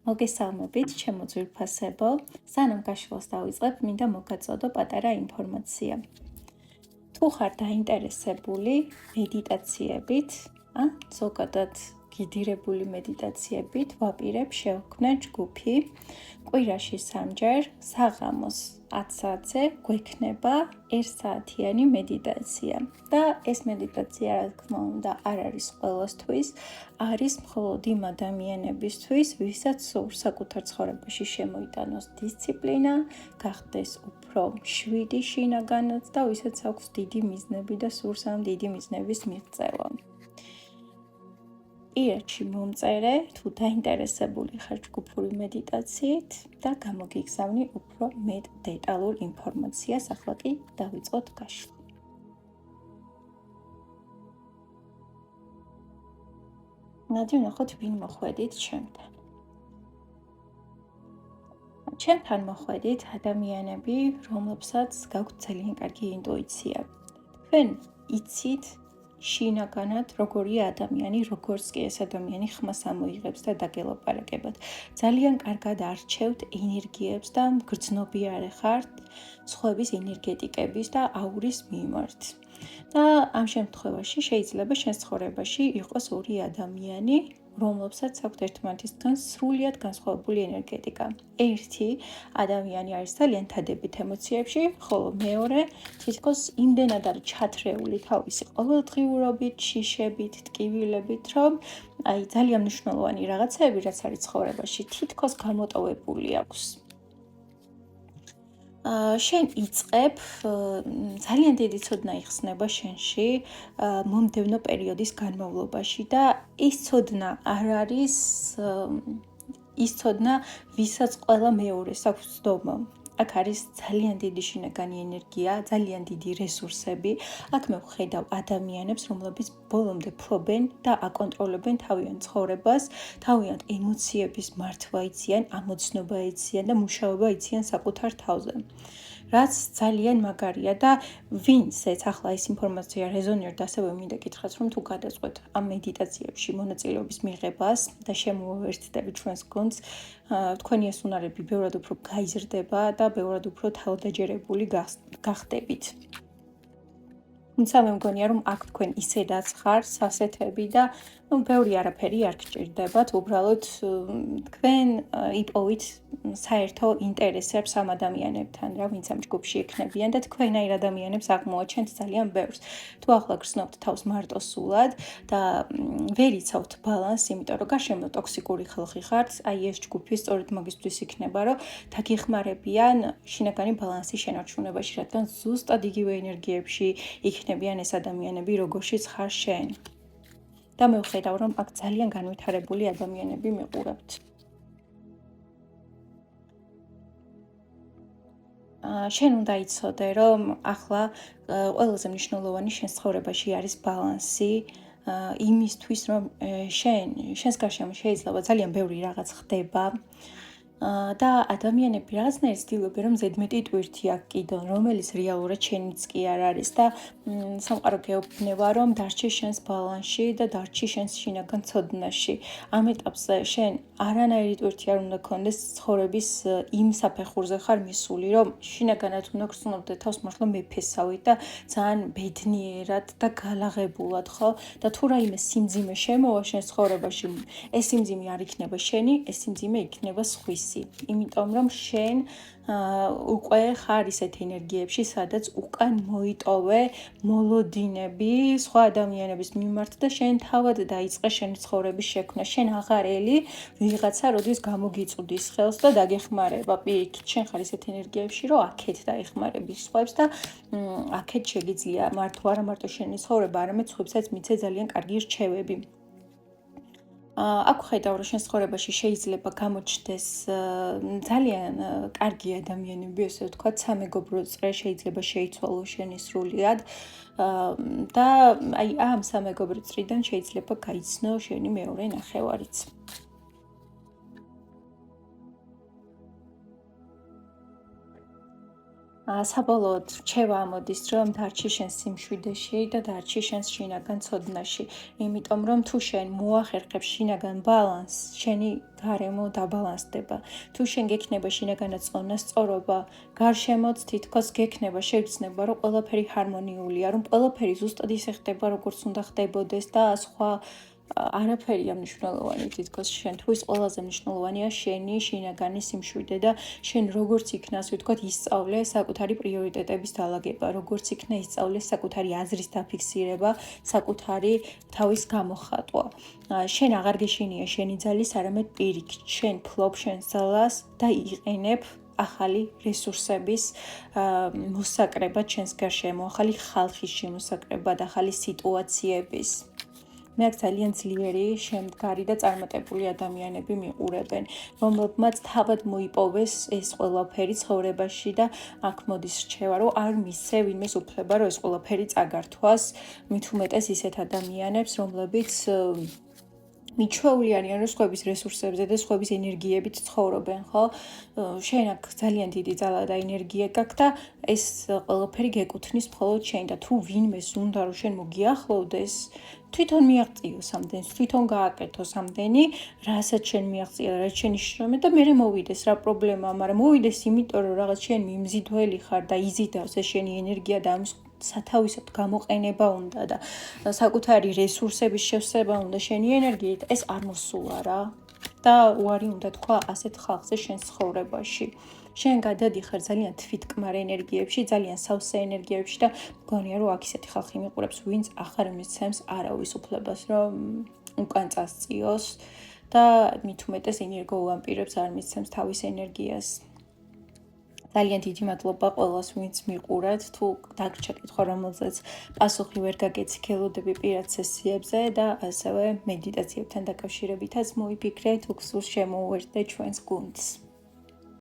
მოგესალმებით, ჩემო ძვირფასებო. სანამ გაშლას დავიწყებ, მინდა მოგაწოდო პატარა ინფორმაცია. თუ ხარ დაინტერესებული მედიტაციებით, ან ზოგადად გიდირებული მედიტაციებით, ვაპირებ შევქმნე ჯგუფი. კვირაში 3-ჯერ საღამოს 10 საათზე გვექნება 1 საათიანი მედიტაცია. და ეს მედიტაცია, რა თქმა უნდა, არ არის ყველასთვის, არის მხოლოდ იმ ადამიანებისთვის, ვისაც სურს საკუთარ ცხოვრებაში შემოიტანოს დისციპლინა, გახდეს უფრო მშვიდი შინაგანად და ვისაც აქვს დიდი მიზნები და სურს ამ დიდი მიზნების მიღწევა. პირადში მომწერე, თუ დაინტერესებული ხარ ჯგუფური მედიტაციით და გამოგიგზავნი უფრო მეტ დეტალურ ინფორმაციას, ახლა კი დავიწყოთ გაშლა. ნადი ვნახოთ, ვინ მოხვედით ჩემთან. ჩემთან მოხვედით ადამიანები, რომლებსაც გაქვთ ძალიან კარგი ინტუიცია. თქვენ იცით შინაგანად როგორია ადამიანი, როგორც კი ეს ადამიანი ხმას ამოიღებს და დაგელაპარაკებათ. ძალიან კარგად არჩევთ ენერგიებს და მგრძნობიარე ხართ სხვების ენერგეტიკების და აურის მიმართ. და ამ შემთხვევაში შეიძლება შენ ცხოვრებაში იყოს ორი ადამიანი, რომლებსაც აქვთ ერთმანეთისგან სრულიად განსხვავებული ენერგეტიკა. ერთი ადამიანი არის ძალიან თადებით ემოციებში, ხოლო მეორე თითქოს იმდენად არის ჩათრეული თავისი ყოველდღიურობით, შიშებით, ტკივილებით, რომ ძალიან მნიშვნელოვანი რაღაცები, რაც არის ცხოვრებაში, თითქოს გამოტოვებული აქვს. შენ იწყებ, ძალიან დიდი ცოდნა იხსნება შენში მომდევნო პერიოდის განმავლობაში და ის ცოდნა არ არის ის ცოდნა, ვისაც ყველა მეორეს აქვს ცდომა. აქ არის ძალიან დიდი შინაგანი ენერგია, ძალიან დიდი რესურსები. აქ მე ვხედავ ადამიანებს, რომლებიც ბოლომდე ფლობენ და აკონტროლებენ თავიანთ ცხოვრებას, თავიანთ ემოციების მართვა იციან, ამოცნობა იციან და მუშაობა იციან საკუთარ თავზე. რაც ძალიან მაგარია და ვინცეც ახლა ეს ინფორმაცია რეზონირდა, ასევე მინდა გითხრათ, რომ თუ გადაწყვეტ ამ მედიტაციებში მონაწილეობის მიღებას და შემოვერთდები ჩვენს გუნდს, თქვენი ეს უნარები ბევრად უფრო გაიზრდება და ბევრად უფრო თავდაჯერებული გახდებით. თუმცა მე მგონია, რომ აქ თქვენ ისედაც ხარ სასეთები და ბევრი არაფერი არ გჭირდებათ, უბრალოდ თქვენ იპოვით საერთო ინტერესებს ამ ადამიანებთან, რა ვინც ამ ჯგუფში იქნებიან და თქვენაირ ადამიანებს აღმოაჩენთ ძალიან ბევრს. თუ ახლა გრძნობთ თავს მარტოსულად და ვერ იცავთ ბალანსს, იმიტომ რომ გარშემო ტოქსიკური ხალხი ხართ, აი ეს ჯგუფი სწორედ მაგისთვის იქნება, რომ დაგეხმარებიან შინაგანი ბალანსის შენარჩუნებაში, რადგან ზუსტად იგივე ენერგიებში იქნებიან ეს ადამიანები, როგორშიც ხარ შენ. და მე ვხედავ, რომ აქ ძალიან განვითარებული ადამიანები მიყურებთ. შენ უნდა იცოდე, რომ ახლა ყველაზე მნიშვნელოვანი შენ ცხოვრებაში არის ბალანსი, იმისთვის, რომ შენს გარშემო შეიძლება ძალიან ბევრი რაღაც ხდება. და ადამიანები რაღაცნაირად ცდილობენ, რომ ზედმეტი ტვირთი აქ კიდონ, რომელიც რეალურად შენიც კი არ არის და სამყარო გეუბნება, რომ დარჩი შენს ბალანსში და დარჩი შენს შინაგან ცოდნაში. ამ ეტაპზე შენ არანაირი ტვირთი არ უნდა გქონდეს ცხოვრების იმ საფეხურზე ხარ მისული, რომ შინაგანად უნდა გრძნობდე თავს მართლა მეფესავით და ძალიან ბედნიერად და გალაღებულად, ხო? და თუ რაიმე სიმძიმე შემოვა შენს ცხოვრებაში, ეს სიმძიმე არ იქნება შენი, ეს სიმძიმე იქნება სხვისი. იმიტომ რომ შენ უკვე ხარ ისეთ ენერგიებში, სადაც უკან მოიტოვე მოლოდინები სხვა ადამიანების მიმართ და შენ თავად დაიწყე შენი ცხოვრების შექმნა. შენ აღარ ელი ვიღაცა როდის გამოგიწუდის ხელს და დაგეხმარება. პირიქით, შენ ხარ ისეთ ენერგიებში, რომ აქეთ დაეხმარები სხვებს და აქეთ შეგიძლია არა მარტო შენი ცხოვრება, არამედ სხვებსაც მიცე ძალიან კარგი რჩევები. აქ ხედავ, რომ შენ ცხოვრებაში შეიძლება გამოჩნდეს ძალიან კარგი ადამიანები, ესე ვთქვათ, სამეგობრო წრე შეიძლება შეიცვალო შენი სრულიად და აი ამ სამეგობრო წრიდან შეიძლება გაიცნო შენი მეორე ნახევარიც. საბოლოოდ რჩევა ამოდის, რომ დარჩი შენ სიმშვიდეში და დარჩი შენს შინაგან ცოდნაში. იმიტომ რომ თუ შენ მოახერხებ შინაგან ბალანსს, შენი გარემო დაბალანსდება. თუ შენ გექნება შინაგანად წონა, სწორობა, გარშემოც თითქოს გექნება შეგრძნება, რომ ყველაფერი ჰარმონიულია, რომ ყველაფერი ზუსტად ისე ხდება, როგორც უნდა ხდებოდეს და სხვა არაფერია მნიშვნელოვანი თითქოს შენთვის ყველაზე მნიშვნელოვანია შენი შინაგანი სიმშვიდე და შენ როგორც იქნა ასე ვთქვათ ისწავლე საკუთარი პრიორიტეტების დალაგება, როგორც იქნა ისწავლე საკუთარი აზრის დაფიქსირება, საკუთარი თავის გამოხატვა. შენ აღარ გეშინია შენი ძალის, არამედ პირიქით, შენ ფლობ შენს ძალას და იყენებ ახალი რესურსების მოსაკრებად ჩვენს გარშემო, ახალი ხალხის შემოსაკრებად, ახალი სიტუაციების. მე აქ ძალიან ძლიერი, შემდგარი და წარმატებული ადამიანები მიყურებენ, რომლებმაც თავად მოიპოვეს ეს ყველაფერი ცხოვრებაში და აქ მოდის რჩევა, რომ არ მისცე ვინმეს უფლება, რომ ეს ყველაფერი წაგართვას, მით უმეტეს ისეთ ადამიანებს, რომლებიც მიჩვეული არიან, რომ სხვების რესურსებზე და სხვების ენერგიებით ცხოვრობენ, ხო? შენ აქ ძალიან დიდი ძალა და ენერგია გაქვს და ეს ყველაფერი გეკუთვნის მხოლოდ შენ და თუ ვინმეს უნდა რომ შენ მოგიახლოვდეს, თვითონ მიაღწიო სამდენს, თვითონ გააკეთო სამდენი, რასაც შენ მიაღწია, რაც შენი შრომა და მერე მოვიდეს რა პრობლემაა, მაგრამ მოვიდეს იმიტომ, რომ რაღაც შენ მიმზიდველი ხარ და იზიდავს ეს შენი ენერგია და ამის სათავისოდ გამოყენება უნდა და საკუთარი რესურსების შევსება უნდა შენი ენერგიით, ეს არ მოსულა რა. და უარი უნდა თქვა ასეთ ხალხზე შენ ცხოვრებაში. შენ გადადიხარ ძალიან თვითკმარ ენერგიებში, ძალიან სავსე ენერგიებში და მგონია რომ აქ ისეთი ხალხი მიყურებს, ვინც ახარ მისცემს არავის უფლებას, რომ უკან წასწიოს და მით უმეტეს ენერგოვამპირებს არ მისცემს თავის ენერგიას. ძალიან დიდი მადლობა ყველას, ვინც მიყურეთ, თუ დაგრჩა კითხვა, რომელზეც პასუხი ვერ გაგეცი, ელოდები პირად სესიებზე და ასევე მედიტაციებთან დაკავშირებითაც მოიფიქრე, თუ გსურს შემოუერთდე ჩვენს გუნდს.